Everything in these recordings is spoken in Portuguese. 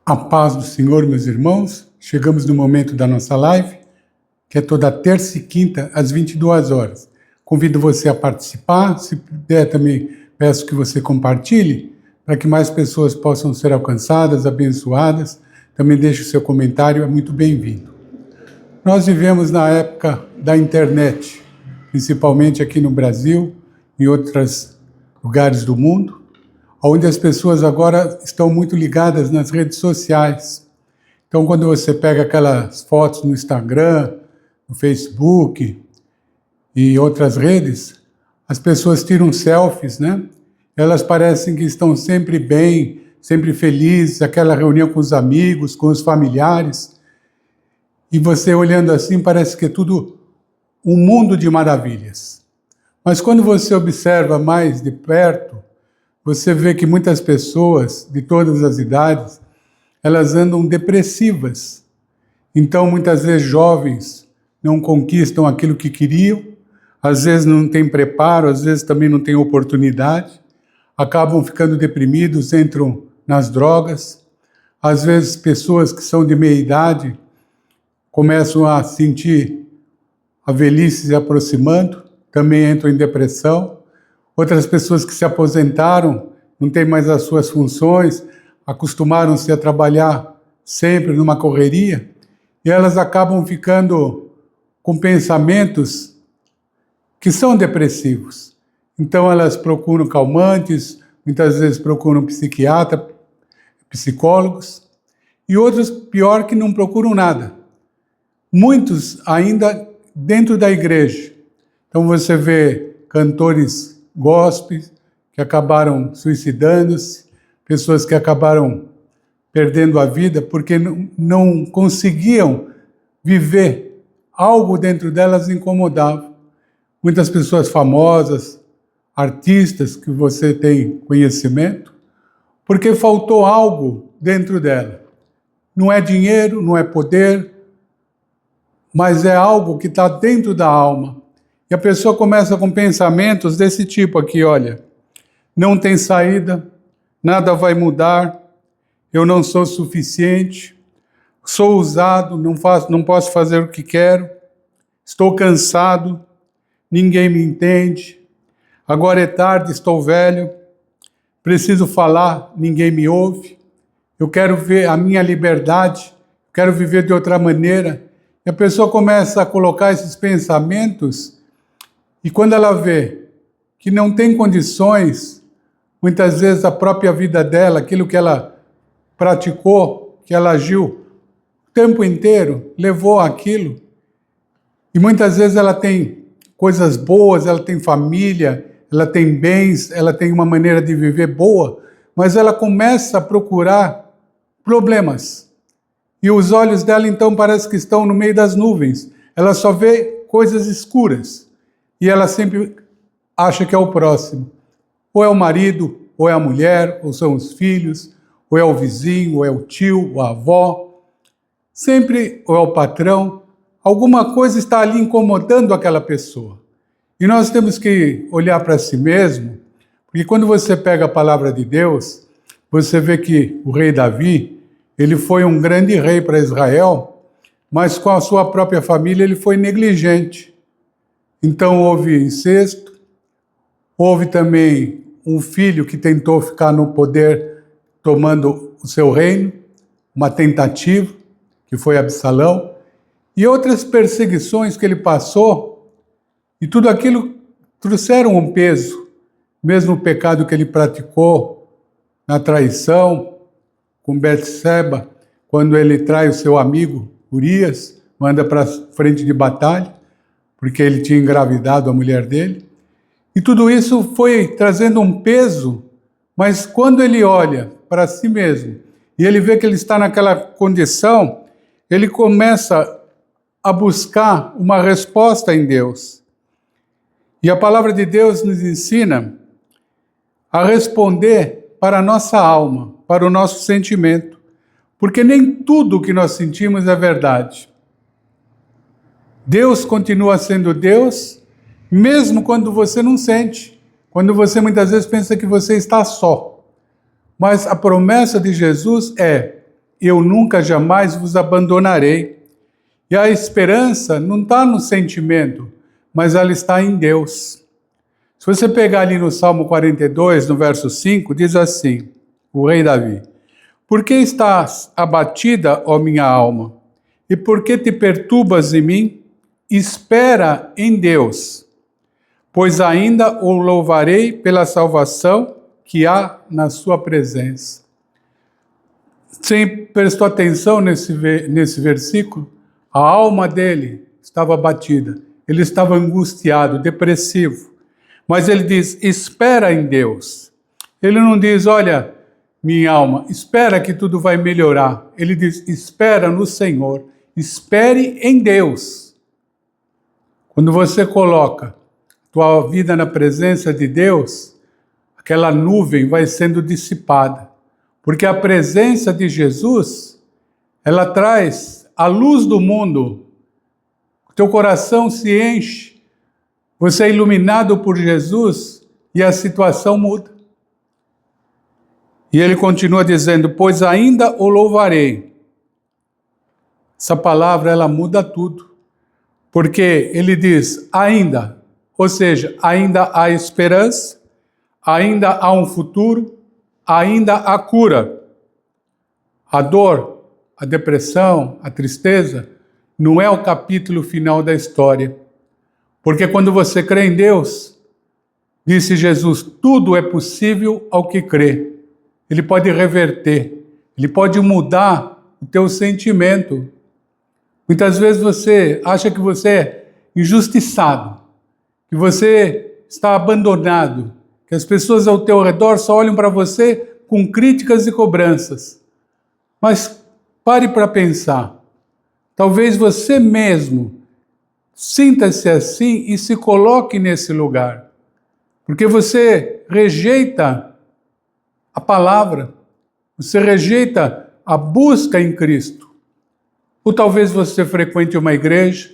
A paz do Senhor, meus irmãos. Chegamos no momento da nossa live, que é toda terça e quinta, às 22 horas. Convido você a participar. Se puder, também peço que você compartilhe, para que mais pessoas possam ser alcançadas, abençoadas. Também deixe o seu comentário, é muito bem-vindo. Nós vivemos na época da internet, principalmente aqui no Brasil, em outros lugares do mundo, onde as pessoas agora estão muito ligadas nas redes sociais. Então, quando você pega aquelas fotos no Instagram, no Facebook e outras redes, as pessoas tiram selfies, né? Elas parecem que estão sempre bem, sempre felizes, aquela reunião com os amigos, com os familiares. E você olhando assim, parece que é tudo um mundo de maravilhas. Mas quando você observa mais de perto, você vê que muitas pessoas, de todas as idades, elas andam depressivas. Então, muitas vezes, jovens não conquistam aquilo que queriam, às vezes não têm preparo, às vezes também não têm oportunidade, acabam ficando deprimidos, entram nas drogas. Às vezes, pessoas que são de meia-idade começam a sentir a velhice se aproximando, também entram em depressão. Outras pessoas que se aposentaram, não têm mais as suas funções, acostumaram-se a trabalhar sempre numa correria, e elas acabam ficando com pensamentos que são depressivos. Então elas procuram calmantes, muitas vezes procuram psiquiatra, psicólogos, e outros, pior, que não procuram nada. Muitos ainda dentro da igreja. Então você vê cantores gospels que acabaram suicidando-se, pessoas que acabaram perdendo a vida porque não conseguiam viver, algo dentro delas incomodava. Muitas pessoas famosas, artistas que você tem conhecimento, porque faltou algo dentro dela. Não é dinheiro, não é poder, mas é algo que está dentro da alma. E a pessoa começa com pensamentos desse tipo aqui, olha, não tem saída, nada vai mudar, eu não sou suficiente, sou usado, não posso fazer o que quero, estou cansado, ninguém me entende, agora é tarde, estou velho, preciso falar, ninguém me ouve, eu quero ver a minha liberdade, quero viver de outra maneira. E a pessoa começa a colocar esses pensamentos, e quando ela vê que não tem condições, muitas vezes a própria vida dela, aquilo que ela praticou, que ela agiu o tempo inteiro, levou àquilo. E muitas vezes ela tem coisas boas, ela tem família, ela tem bens, ela tem uma maneira de viver boa, mas ela começa a procurar problemas. E os olhos dela então parece que estão no meio das nuvens. Ela só vê coisas escuras. E ela sempre acha que é o próximo. Ou é o marido, ou é a mulher, ou são os filhos, ou é o vizinho, ou é o tio, ou a avó. Sempre, ou é o patrão. Alguma coisa está ali incomodando aquela pessoa. E nós temos que olhar para si mesmo, porque quando você pega a palavra de Deus, você vê que o rei Davi, ele foi um grande rei para Israel, mas com a sua própria família ele foi negligente. Então houve incesto, houve também um filho que tentou ficar no poder tomando o seu reino, uma tentativa, que foi Absalão, e outras perseguições que ele passou, e tudo aquilo trouxeram um peso, mesmo o pecado que ele praticou na traição com Betseba, quando ele trai o seu amigo Urias, manda para a frente de batalha, porque ele tinha engravidado a mulher dele. E tudo isso foi trazendo um peso, mas quando ele olha para si mesmo e ele vê que ele está naquela condição, ele começa a buscar uma resposta em Deus. E a palavra de Deus nos ensina a responder para a nossa alma, para o nosso sentimento, porque nem tudo que nós sentimos é verdade. Deus continua sendo Deus, mesmo quando você não sente, quando você muitas vezes pensa que você está só. Mas a promessa de Jesus é eu nunca jamais vos abandonarei. E a esperança não está no sentimento, mas ela está em Deus. Se você pegar ali no Salmo 42, no verso 5, diz assim, o rei Davi: por que estás abatida, ó minha alma? E por que te perturbas em mim? Espera em Deus, pois ainda o louvarei pela salvação que há na sua presença. Você prestou atenção nesse versículo? A alma dele estava abatida, ele estava angustiado, depressivo. Mas ele diz, espera em Deus. Ele não diz, olha, minha alma, espera que tudo vai melhorar. Ele diz, espera no Senhor, espere em Deus. Quando você coloca tua vida na presença de Deus, aquela nuvem vai sendo dissipada. Porque a presença de Jesus, ela traz a luz do mundo. O teu coração se enche, você é iluminado por Jesus e a situação muda. E ele continua dizendo, pois ainda o louvarei. Essa palavra, ela muda tudo. Porque ele diz, ainda, ou seja, ainda há esperança, ainda há um futuro, ainda há cura. A dor, a depressão, a tristeza, não é o capítulo final da história. Porque quando você crê em Deus, disse Jesus, tudo é possível ao que crê. Ele pode reverter, ele pode mudar o teu sentimento. Muitas vezes você acha que você é injustiçado, que você está abandonado, que as pessoas ao teu redor só olham para você com críticas e cobranças. Mas pare para pensar. Talvez você mesmo sinta-se assim e se coloque nesse lugar. Porque você rejeita a palavra, você rejeita a busca em Cristo. Ou talvez você frequente uma igreja,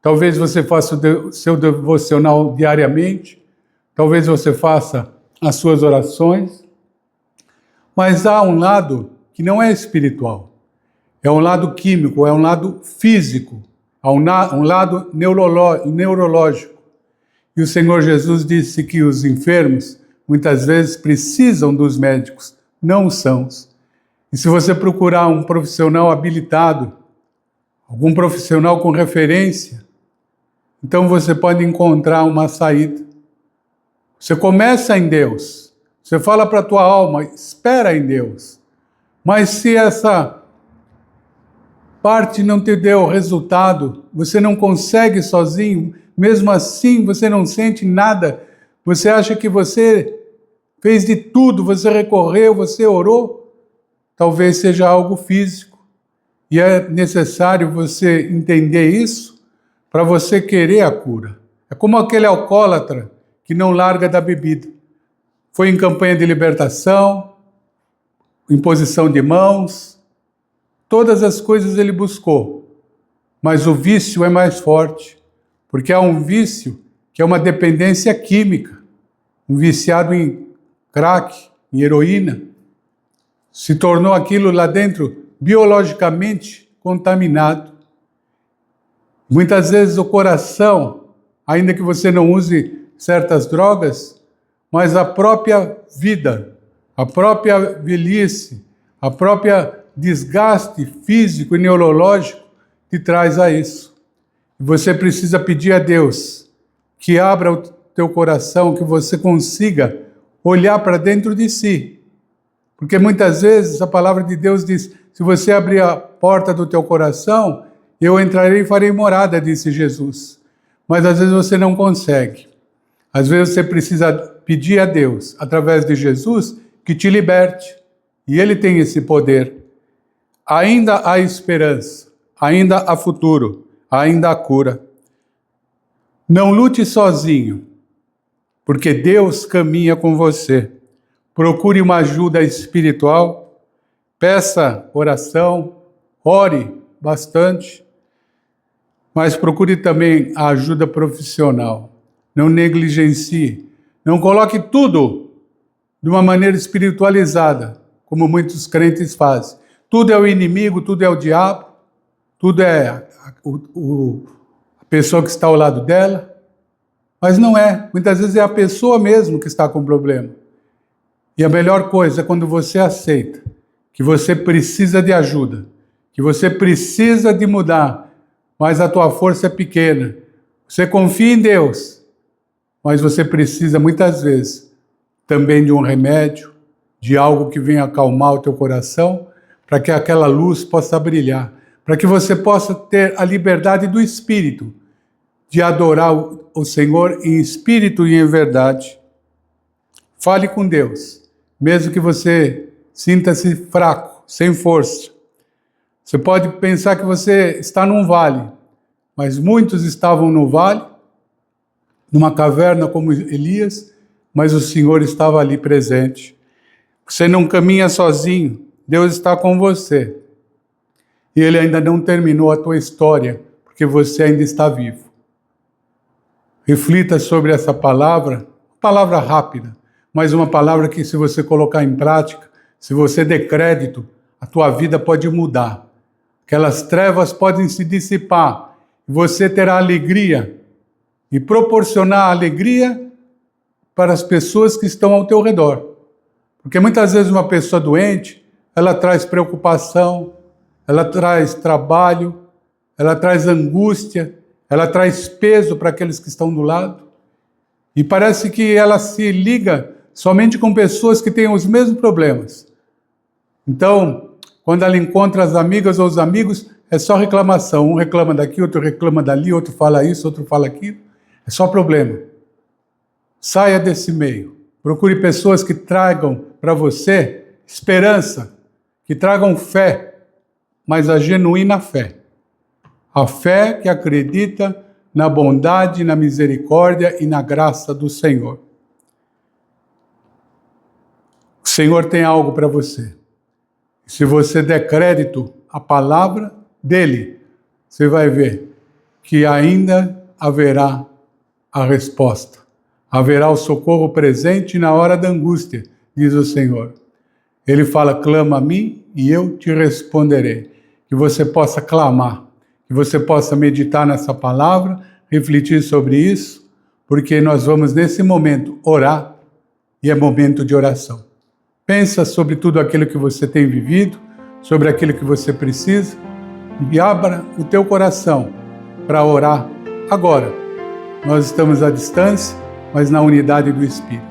talvez você faça o seu devocional diariamente, talvez você faça as suas orações, mas há um lado que não é espiritual, é um lado químico, é um lado físico, há um lado neurológico. E o Senhor Jesus disse que os enfermos muitas vezes precisam dos médicos, não os sãos. E se você procurar um profissional habilitado, algum profissional com referência, então você pode encontrar uma saída. Você começa em Deus, você fala para a tua alma, espera em Deus. Mas se essa parte não te deu resultado, você não consegue sozinho, mesmo assim você não sente nada, você acha que você fez de tudo, você recorreu, você orou, talvez seja algo físico. E é necessário você entender isso para você querer a cura. É como aquele alcoólatra que não larga da bebida. Foi em campanha de libertação, imposição de mãos, todas as coisas ele buscou. Mas o vício é mais forte, porque há um vício que é uma dependência química. Um viciado em crack, em heroína, se tornou aquilo lá dentro biologicamente contaminado. Muitas vezes o coração, ainda que você não use certas drogas, mas a própria vida, a própria velhice, a própria desgaste físico e neurológico te traz a isso. E você precisa pedir a Deus que abra o teu coração, que você consiga olhar para dentro de si. Porque muitas vezes a palavra de Deus diz, se você abrir a porta do teu coração, eu entrarei e farei morada, disse Jesus. Mas às vezes você não consegue. Às vezes você precisa pedir a Deus, através de Jesus, que te liberte. E Ele tem esse poder. Ainda há esperança, ainda há futuro, ainda há cura. Não lute sozinho, porque Deus caminha com você. Procure uma ajuda espiritual, peça oração, ore bastante, mas procure também a ajuda profissional. Não negligencie, não coloque tudo de uma maneira espiritualizada, como muitos crentes fazem. tudo é o inimigo, tudo é o diabo, tudo é a pessoa que está ao lado dela. Mas não é. Muitas vezes é a pessoa mesmo que está com problema. E a melhor coisa é quando você aceita que você precisa de ajuda, que você precisa de mudar, mas a tua força é pequena. Você confia em Deus, mas você precisa muitas vezes também de um remédio, de algo que venha acalmar o teu coração, para que aquela luz possa brilhar, para que você possa ter a liberdade do Espírito, de adorar o Senhor em espírito e em verdade. Fale com Deus, mesmo que você sinta-se fraco, sem força. Você pode pensar que você está num vale, mas muitos estavam no vale, numa caverna como Elias, mas o Senhor estava ali presente. Você não caminha sozinho, Deus está com você. E Ele ainda não terminou a tua história, porque você ainda está vivo. Reflita sobre essa palavra rápida, mas uma palavra que, se você colocar em prática, se você der crédito, a tua vida pode mudar. Aquelas trevas podem se dissipar. Você terá alegria e proporcionar alegria para as pessoas que estão ao teu redor. Porque muitas vezes uma pessoa doente, ela traz preocupação, ela traz trabalho, ela traz angústia, ela traz peso para aqueles que estão do lado. E parece que ela se liga somente com pessoas que têm os mesmos problemas. Então, quando ela encontra as amigas ou os amigos, é só reclamação. Um reclama daqui, outro reclama dali, outro fala isso, outro fala aquilo. É só problema. Saia desse meio. Procure pessoas que tragam para você esperança, que tragam fé, mas a genuína fé. A fé que acredita na bondade, na misericórdia e na graça do Senhor. O Senhor tem algo para você. Se você der crédito à palavra dele, você vai ver que ainda haverá a resposta. Haverá o socorro presente na hora da angústia, diz o Senhor. Ele fala, clama a mim e eu te responderei. Que você possa clamar, que você possa meditar nessa palavra, refletir sobre isso, porque nós vamos nesse momento orar e é momento de oração. Pensa sobre tudo aquilo que você tem vivido, sobre aquilo que você precisa e abra o teu coração para orar agora. Nós estamos à distância, mas na unidade do Espírito.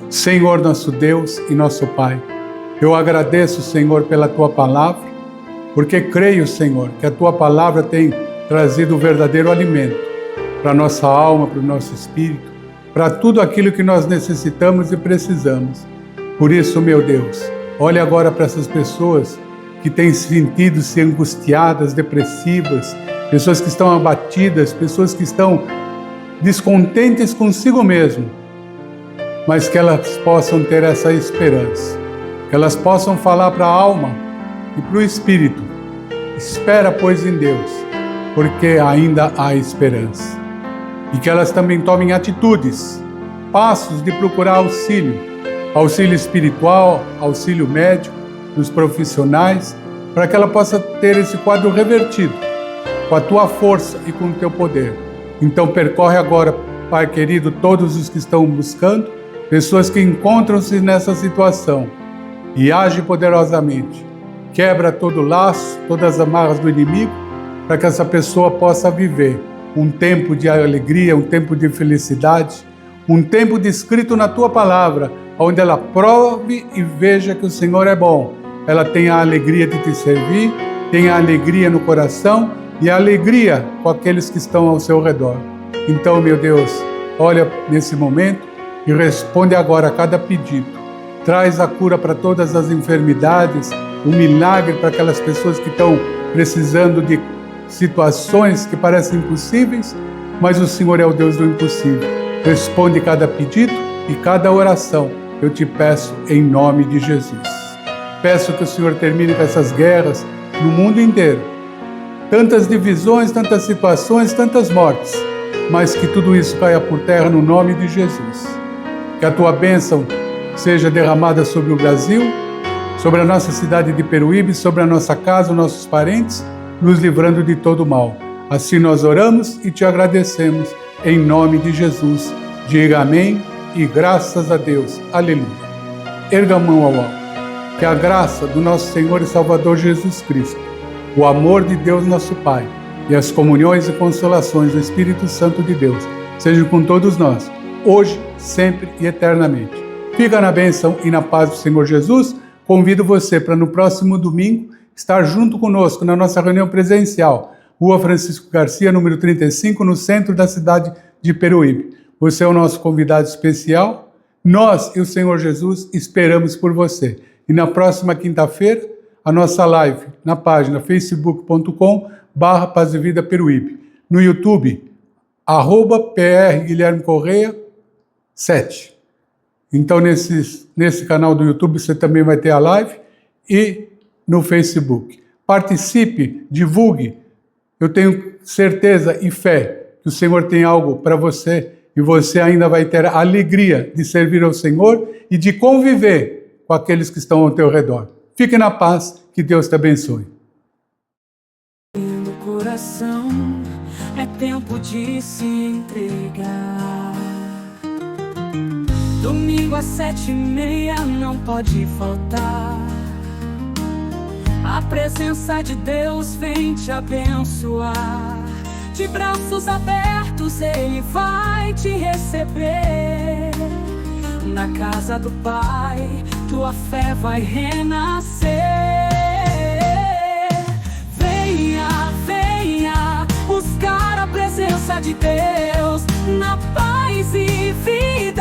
Senhor, nosso Deus e nosso Pai, eu agradeço, Senhor, pela Tua palavra, porque creio, Senhor, que a Tua palavra tem trazido o verdadeiro alimento para a nossa alma, para o nosso espírito, para tudo aquilo que nós necessitamos e precisamos. Por isso, meu Deus, olhe agora para essas pessoas que têm sentido-se angustiadas, depressivas, pessoas que estão abatidas, pessoas que estão descontentes consigo mesmo, mas que elas possam ter essa esperança, que elas possam falar para a alma e para o espírito, espera, pois, em Deus, porque ainda há esperança. E que elas também tomem atitudes, passos de procurar auxílio espiritual, auxílio médico, dos profissionais, para que ela possa ter esse quadro revertido, com a Tua força e com o Teu poder. Então percorre agora, Pai querido, todos os que estão buscando, pessoas que encontram-se nessa situação, e age poderosamente. Quebra todo laço, todas as amarras do inimigo, para que essa pessoa possa viver um tempo de alegria, um tempo de felicidade, um tempo descrito na Tua palavra, onde ela prove e veja que o Senhor é bom. Ela tem a alegria de Te servir, tem a alegria no coração, e a alegria com aqueles que estão ao seu redor. Então, meu Deus, olha nesse momento e responde agora a cada pedido. Traz a cura para todas as enfermidades, o milagre para aquelas pessoas que estão precisando de situações que parecem impossíveis, mas o Senhor é o Deus do impossível. Responde cada pedido e cada oração. Eu te peço em nome de Jesus. Peço que o Senhor termine com essas guerras no mundo inteiro. Tantas divisões, tantas situações, tantas mortes, mas que tudo isso caia por terra no nome de Jesus. Que a Tua bênção seja derramada sobre o Brasil, sobre a nossa cidade de Peruíbe, sobre a nossa casa, nossos parentes, nos livrando de todo mal. Assim nós oramos e te agradecemos, em nome de Jesus. Diga amém e graças a Deus. Aleluia. Erga a mão ao alto. Que a graça do nosso Senhor e Salvador Jesus Cristo, o amor de Deus nosso Pai e as comunhões e consolações do Espírito Santo de Deus sejam com todos nós, hoje, sempre e eternamente. Fica na bênção e na paz do Senhor Jesus. Convido você para no próximo domingo estar junto conosco na nossa reunião presencial, Rua Francisco Garcia, número 35, no centro da cidade de Peruíbe. Você é o nosso convidado especial. Nós e o Senhor Jesus esperamos por você. E na próxima quinta-feira, a nossa live na página facebook.com/Paz e Vida Peruíbe. No YouTube, @PR Guilherme Correia 7. Então, nesse canal do YouTube, você também vai ter a live e no Facebook. Participe, divulgue. Eu tenho certeza e fé que o Senhor tem algo para você e você ainda vai ter a alegria de servir ao Senhor e de conviver com aqueles que estão ao teu redor. Fique na paz, que Deus te abençoe. No coração é tempo de se entregar. Domingo às 7h30 não pode faltar. A presença de Deus vem te abençoar. De braços abertos Ele vai te receber. Na casa do Pai, tua fé vai renascer. Venha, venha buscar a presença de Deus na paz e vida.